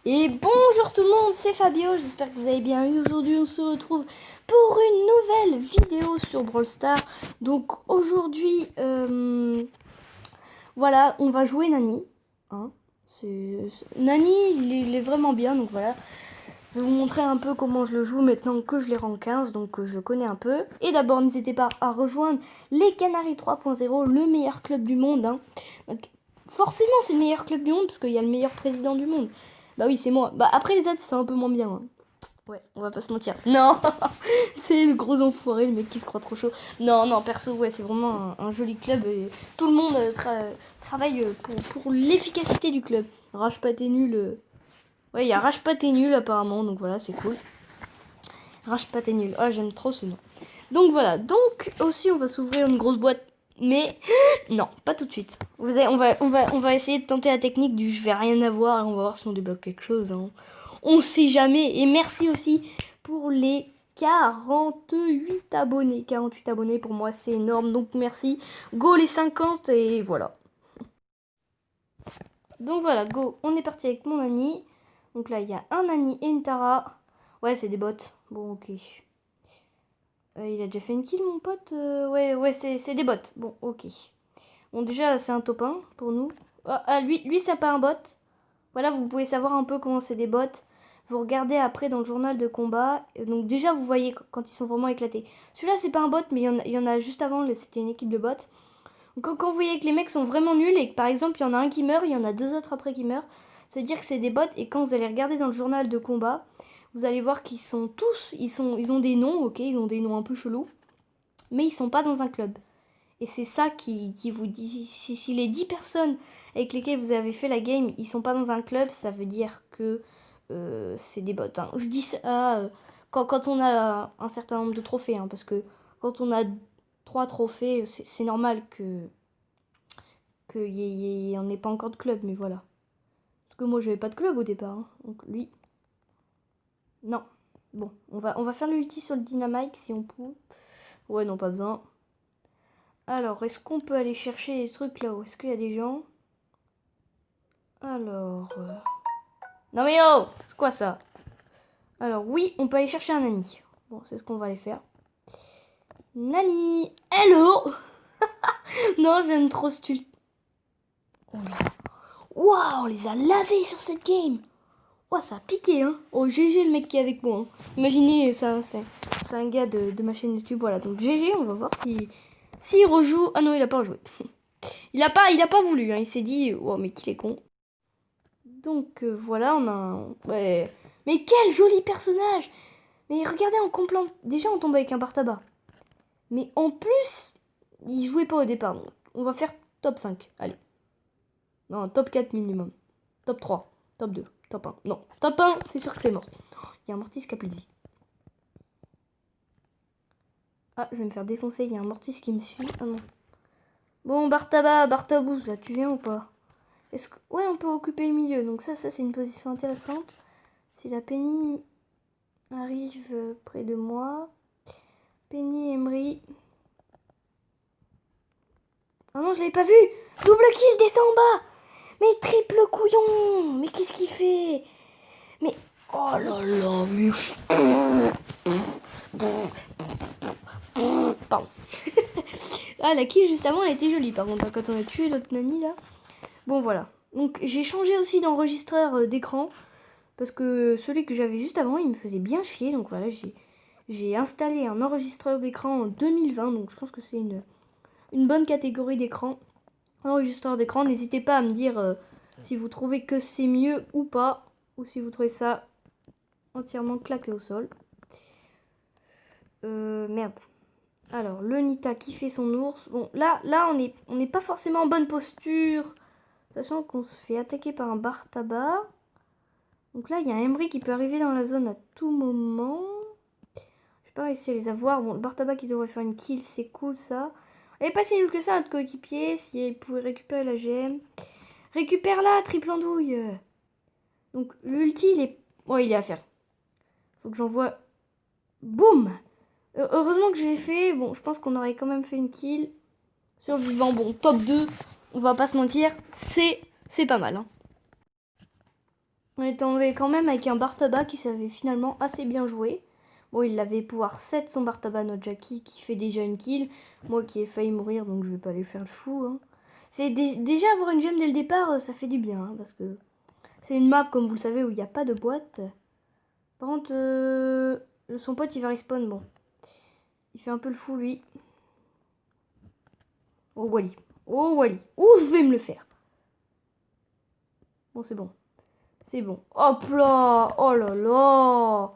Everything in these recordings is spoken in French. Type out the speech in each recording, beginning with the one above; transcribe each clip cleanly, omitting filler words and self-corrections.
Et bonjour tout le monde, c'est Fabio, j'espère que vous allez bien. Aujourd'hui on se retrouve pour une nouvelle vidéo sur Brawl Stars. Donc aujourd'hui, voilà, on va jouer Nani. Hein, Nani, il est vraiment bien, donc voilà. Je vais vous montrer un peu comment je le joue maintenant que je l'ai rang 15, donc je connais un peu. Et d'abord, n'hésitez pas à rejoindre les Canaries 3.0, le meilleur club du monde. Hein. Donc, forcément, c'est le meilleur club du monde, parce qu'il y a le meilleur président du monde. Bah oui, c'est moi. Bah après, les autres, c'est un peu moins bien. Hein. Ouais, on va pas se mentir. Non, c'est le gros enfoiré, le mec qui se croit trop chaud. Non, non, perso, ouais, c'est vraiment un joli club. Et tout le monde travaille pour l'efficacité du club. Rashpat est nul. Ouais, il y a Rashpat est nul apparemment, donc voilà, c'est cool. Rashpat est nul. Ah, j'aime trop ce nom. Donc voilà, donc aussi on va s'ouvrir une grosse boîte, mais non, pas tout de suite. On va essayer de tenter la technique du je vais rien avoir et on va voir si on débloque quelque chose. Hein. On sait jamais. Et merci aussi pour les 48 abonnés. 48 abonnés pour moi c'est énorme, donc merci. Go les 50 et voilà. Donc voilà, go, on est parti avec mon Nani. Donc là il y a un Nani et une Tara. Ouais, c'est des bots. Bon, ok. Il a déjà fait une kill, mon pote. Ouais, c'est des bots. Bon, ok. Bon, déjà, c'est un top 1 pour nous. Lui c'est pas un bot. Voilà, vous pouvez savoir un peu comment c'est des bots. Vous regardez après dans le journal de combat. Donc déjà, vous voyez quand ils sont vraiment éclatés. Celui-là, c'est pas un bot, mais il y en a juste avant. C'était une équipe de bots. Donc, quand vous voyez que les mecs sont vraiment nuls et que par exemple, il y en a un qui meurt, il y en a deux autres après qui meurent, ça veut dire que c'est des bots. Et quand vous allez regarder dans le journal de combat, vous allez voir qu'ils sont tous, ils ont des noms, ok, ils ont des noms un peu chelous, mais ils sont pas dans un club. Et c'est ça qui vous dit, si les 10 personnes avec lesquelles vous avez fait la game, ils sont pas dans un club, ça veut dire que c'est des bots. Hein. Je dis ça quand on a un certain nombre de trophées, hein, parce que quand on a 3 trophées, c'est normal qu'il y en ait pas encore de club, mais voilà. Parce que moi, j'avais pas de club au départ. Hein. Donc lui, non. Bon, on va faire l'ulti sur le dynamite si on peut. Ouais, non, pas besoin. Alors, est-ce qu'on peut aller chercher des trucs là-haut? Est-ce qu'il y a des gens? Alors... Non mais oh! C'est quoi ça? Alors oui, on peut aller chercher un Nani. Bon, c'est ce qu'on va aller faire. Nani! Hello! Non, j'aime trop ce ult. Waouh, on les a lavés sur cette game! Oh, ça a piqué, hein! Oh, GG le mec qui est avec moi. Hein. Imaginez, ça, c'est un gars de ma chaîne YouTube. Voilà, donc GG, on va voir s'il rejoue. Ah non, il a pas rejoué. Il a pas voulu, hein. Il s'est dit, oh, mais qu'il est con. Donc voilà, on a un... Ouais. Mais quel joli personnage! Mais regardez, en complant... Déjà, on tombe avec un bar tabac. Mais en plus, il jouait pas au départ. Donc on va faire top 5. Allez. Non, top 4 minimum. Top 3. Top 2. Top 1. Non, top 1, c'est sûr que c'est mort. Il y a un Mortis qui a plus de vie. Ah, je vais me faire défoncer. Il y a un Mortis qui me suit. Ah non. Bon, bar tabac, bar tabous, là, tu viens ou pas? Est-ce que... Ouais, on peut occuper le milieu. Donc ça c'est une position intéressante. Si la Penny arrive près de moi. Penny, Emery. Ah non, je l'avais pas vu. Double kill, descend en bas. Mais triple couillon. Mais qu'est-ce qu'il fait? Mais... Oh là là, mais... Pardon. Ah, la kill juste avant, elle était jolie. Par contre, quand on a tué l'autre Nani, là. Bon, voilà. Donc, j'ai changé aussi d'enregistreur d'écran. Parce que celui que j'avais juste avant, il me faisait bien chier. Donc, voilà, j'ai installé un enregistreur d'écran en 2020. Donc, je pense que c'est une bonne catégorie d'écran. Enregistreur d'écran, n'hésitez pas à me dire si vous trouvez que c'est mieux ou pas, ou si vous trouvez ça entièrement claqué au sol. Merde. Alors, le Nita qui fait son ours. Bon, là on n'est pas forcément en bonne posture, sachant qu'on se fait attaquer par un bar tabac. Donc là, il y a un Emery qui peut arriver dans la zone à tout moment. Je vais pas réussir à les avoir. Bon, le bar tabac qui devrait faire une kill, c'est cool ça. Elle est pas si nulle que ça, notre coéquipier. Si elle pouvait récupérer la GM. Récupère-la, triple andouille. Donc, l'ulti, il est... Ouais, il est à faire. Faut que j'envoie... Boum! Heureusement que je l'ai fait. Bon, je pense qu'on aurait quand même fait une kill. Survivant, bon, top 2. On va pas se mentir. C'est pas mal. Hein. On est tombé quand même avec un bar tabac qui savait finalement assez bien jouer. Bon, il avait pouvoir 7 son bar tabac, notre Jackie, qui fait déjà une kill. Moi qui ai failli mourir, donc je vais pas aller faire le fou. Hein. C'est déjà avoir une gemme dès le départ, ça fait du bien. Hein, parce que c'est une map, comme vous le savez, où il n'y a pas de boîte. Par contre, son pote, il va respawn. Bon, il fait un peu le fou, lui. Oh, Wally. Oh, Wally. Oh, je vais me le faire. Bon, c'est bon. C'est bon. Hop là. Oh là là.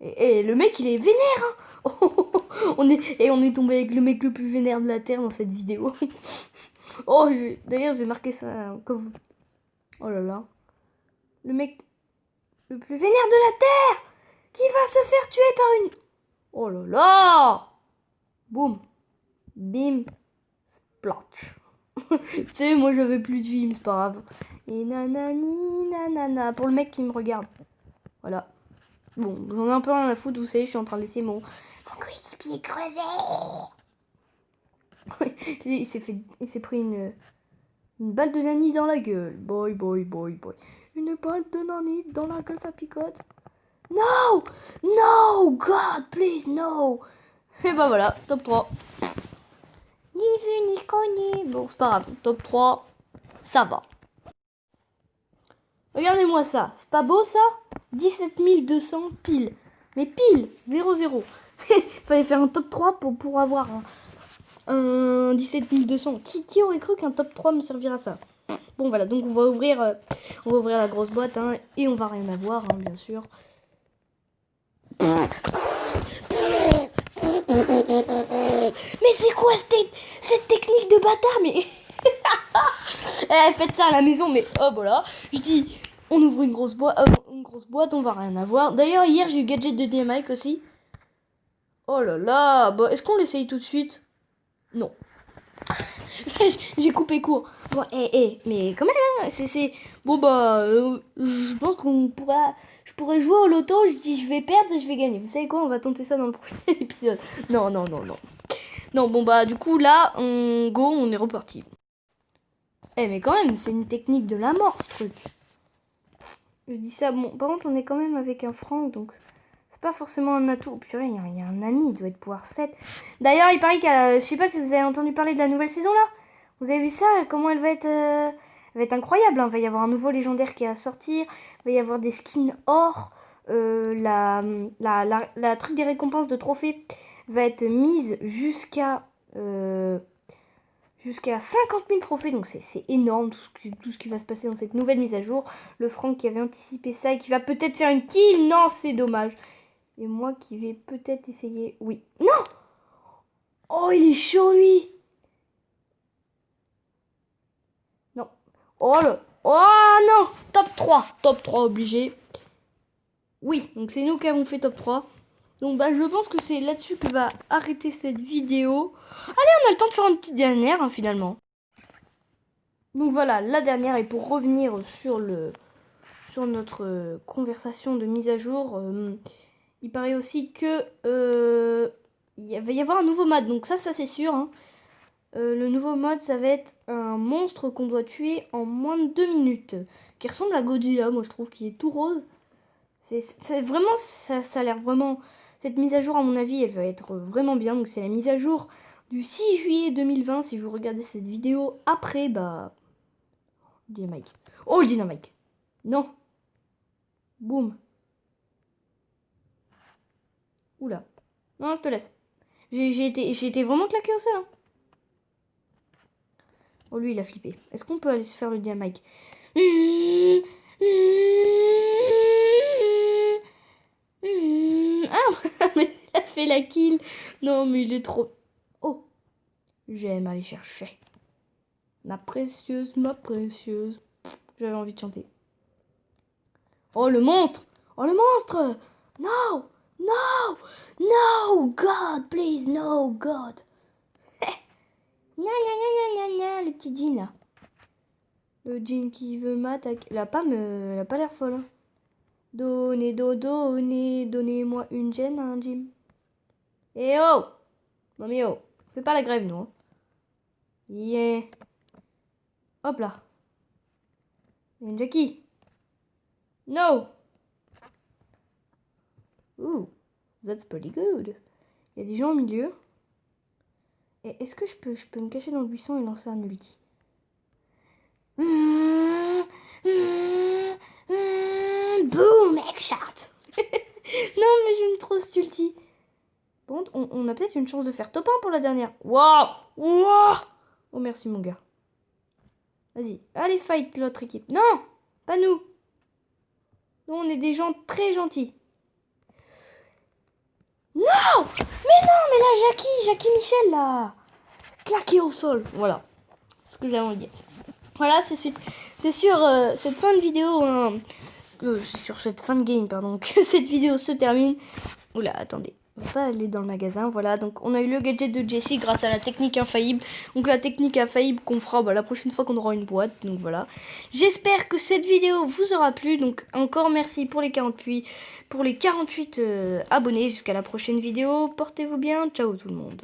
Et le mec, il est vénère. Hein. on est tombé avec le mec le plus vénère de la Terre dans cette vidéo. Oh, d'ailleurs, je vais marquer ça comme... Oh là là. Le mec le plus vénère de la Terre qui va se faire tuer par une... Oh là là. Boum. Bim. Splotch. Tu sais, moi, j'avais plus de vie, mais c'est pas grave. Et nanani, nanana. Pour le mec qui me regarde. Voilà. Bon, j'en ai un peu rien à foutre, vous savez, je suis en train de laisser mon coéquipier crever. il s'est pris une balle de nani dans la gueule. Boy, boy, boy, boy. Une balle de nani dans la gueule, ça picote. No! No! God, please, no! Et bah voilà, top 3. Ni vu ni connu. Bon, c'est pas grave, top 3, ça va. Regardez-moi ça, c'est pas beau ça? 17 200 pile. Mais pile, 0-0. Fallait faire un top 3 pour avoir un 17 200. Qui aurait cru qu'un top 3 me servira à ça? Bon voilà, donc on va ouvrir la grosse boîte hein, et on va rien avoir, hein, bien sûr. Mais c'est quoi cette technique de bâtard? Mais faites ça à la maison, mais oh voilà. Je dis, on ouvre une grosse boîte, on va rien avoir. D'ailleurs, hier j'ai eu gadget de DMIC aussi. Oh là là, bon, est-ce qu'on l'essaye tout de suite? Non. J'ai coupé court. Bon, mais quand même, hein, c'est... Bon, bah, je pense je pourrais jouer au loto, je dis je vais perdre et je vais gagner. Vous savez quoi, on va tenter ça dans le prochain épisode. Non. Non, bon, bah, du coup, là, on est reparti. Mais quand même, c'est une technique de la mort, ce truc. Je dis ça, bon, par contre, on est quand même avec un franc, donc... C'est pas forcément un atout. Purée, il y a un nani, il doit être pouvoir 7. D'ailleurs, il paraît je sais pas si vous avez entendu parler de la nouvelle saison là. Vous avez vu ça? Comment elle va être incroyable. Hein. Il va y avoir un nouveau légendaire qui va sortir. Il va y avoir des skins or. La truc des récompenses de trophées va être mise jusqu'à 50 000 trophées. Donc c'est énorme tout ce qui va se passer dans cette nouvelle mise à jour. Le Franck qui avait anticipé ça et qui va peut-être faire une kill. Non, c'est dommage. Et moi qui vais peut-être essayer... Oui. Non! Oh, il est chaud, lui! Non. Oh, le... Oh, non! Top 3. Top 3 obligé. Oui, donc c'est nous qui avons fait top 3. Donc, bah, je pense que c'est là-dessus que va arrêter cette vidéo. Allez, on a le temps de faire une petite dernière, hein, finalement. Donc, voilà, la dernière. Et pour revenir sur notre conversation de mise à jour... il paraît aussi que il va y avoir un nouveau mode. Donc ça c'est sûr. Hein. Le nouveau mode, ça va être un monstre qu'on doit tuer en moins de 2 minutes. Qui ressemble à Godzilla, moi je trouve, qui est tout rose. C'est vraiment, ça a l'air vraiment... Cette mise à jour, à mon avis, elle va être vraiment bien. Donc c'est la mise à jour du 6 juillet 2020. Si vous regardez cette vidéo après, bah... Dynamite. Oh, le Dynamite. Non. Boum. Oula. Non, je te laisse. J'ai été vraiment claqué au sol. Hein. Oh, lui, il a flippé. Est-ce qu'on peut aller se faire le Dynamite? Ah, mais il a fait la kill. Non, mais il est trop... Oh, j'aime aller chercher. Ma précieuse, ma précieuse. J'avais envie de chanter. Oh, le monstre! Oh, le monstre! No! No! No! God, please, no, God! Le petit jean, là. Le jean qui veut m'attaquer. Elle a pas l'air folle. Hein. Donnez-moi une gêne, un Jim. Eh oh! Non mais oh, fais pas la grève, nous. Hein. Yeah. Hop là. Il y a une Jackie. No. Ooh, that's pretty good. Il y a des gens au milieu. Et est-ce que je peux me cacher dans le buisson et lancer un ulti? Boom, headshot. Non, mais j'aime trop cet ulti. Bon, on a peut-être une chance de faire top 1 pour la dernière. Waouh. Waouh. Oh, merci, mon gars. Vas-y, allez, fight l'autre équipe. Non, pas nous. Nous, on est des gens très gentils. Non. Mais là, Jackie Michel, là. Claqué au sol. Voilà. C'est ce que j'avais envie de dire. Voilà, c'est sur cette fin de vidéo, sur cette fin de game, pardon, que cette vidéo se termine. Oula, attendez, on va pas aller dans le magasin. Voilà, donc on a eu le gadget de Jessie grâce à la technique infaillible. Donc la technique infaillible qu'on fera la prochaine fois qu'on aura une boîte. Donc voilà. J'espère que cette vidéo vous aura plu. Donc encore merci pour les 48 abonnés. Jusqu'à la prochaine vidéo. Portez-vous bien. Ciao tout le monde.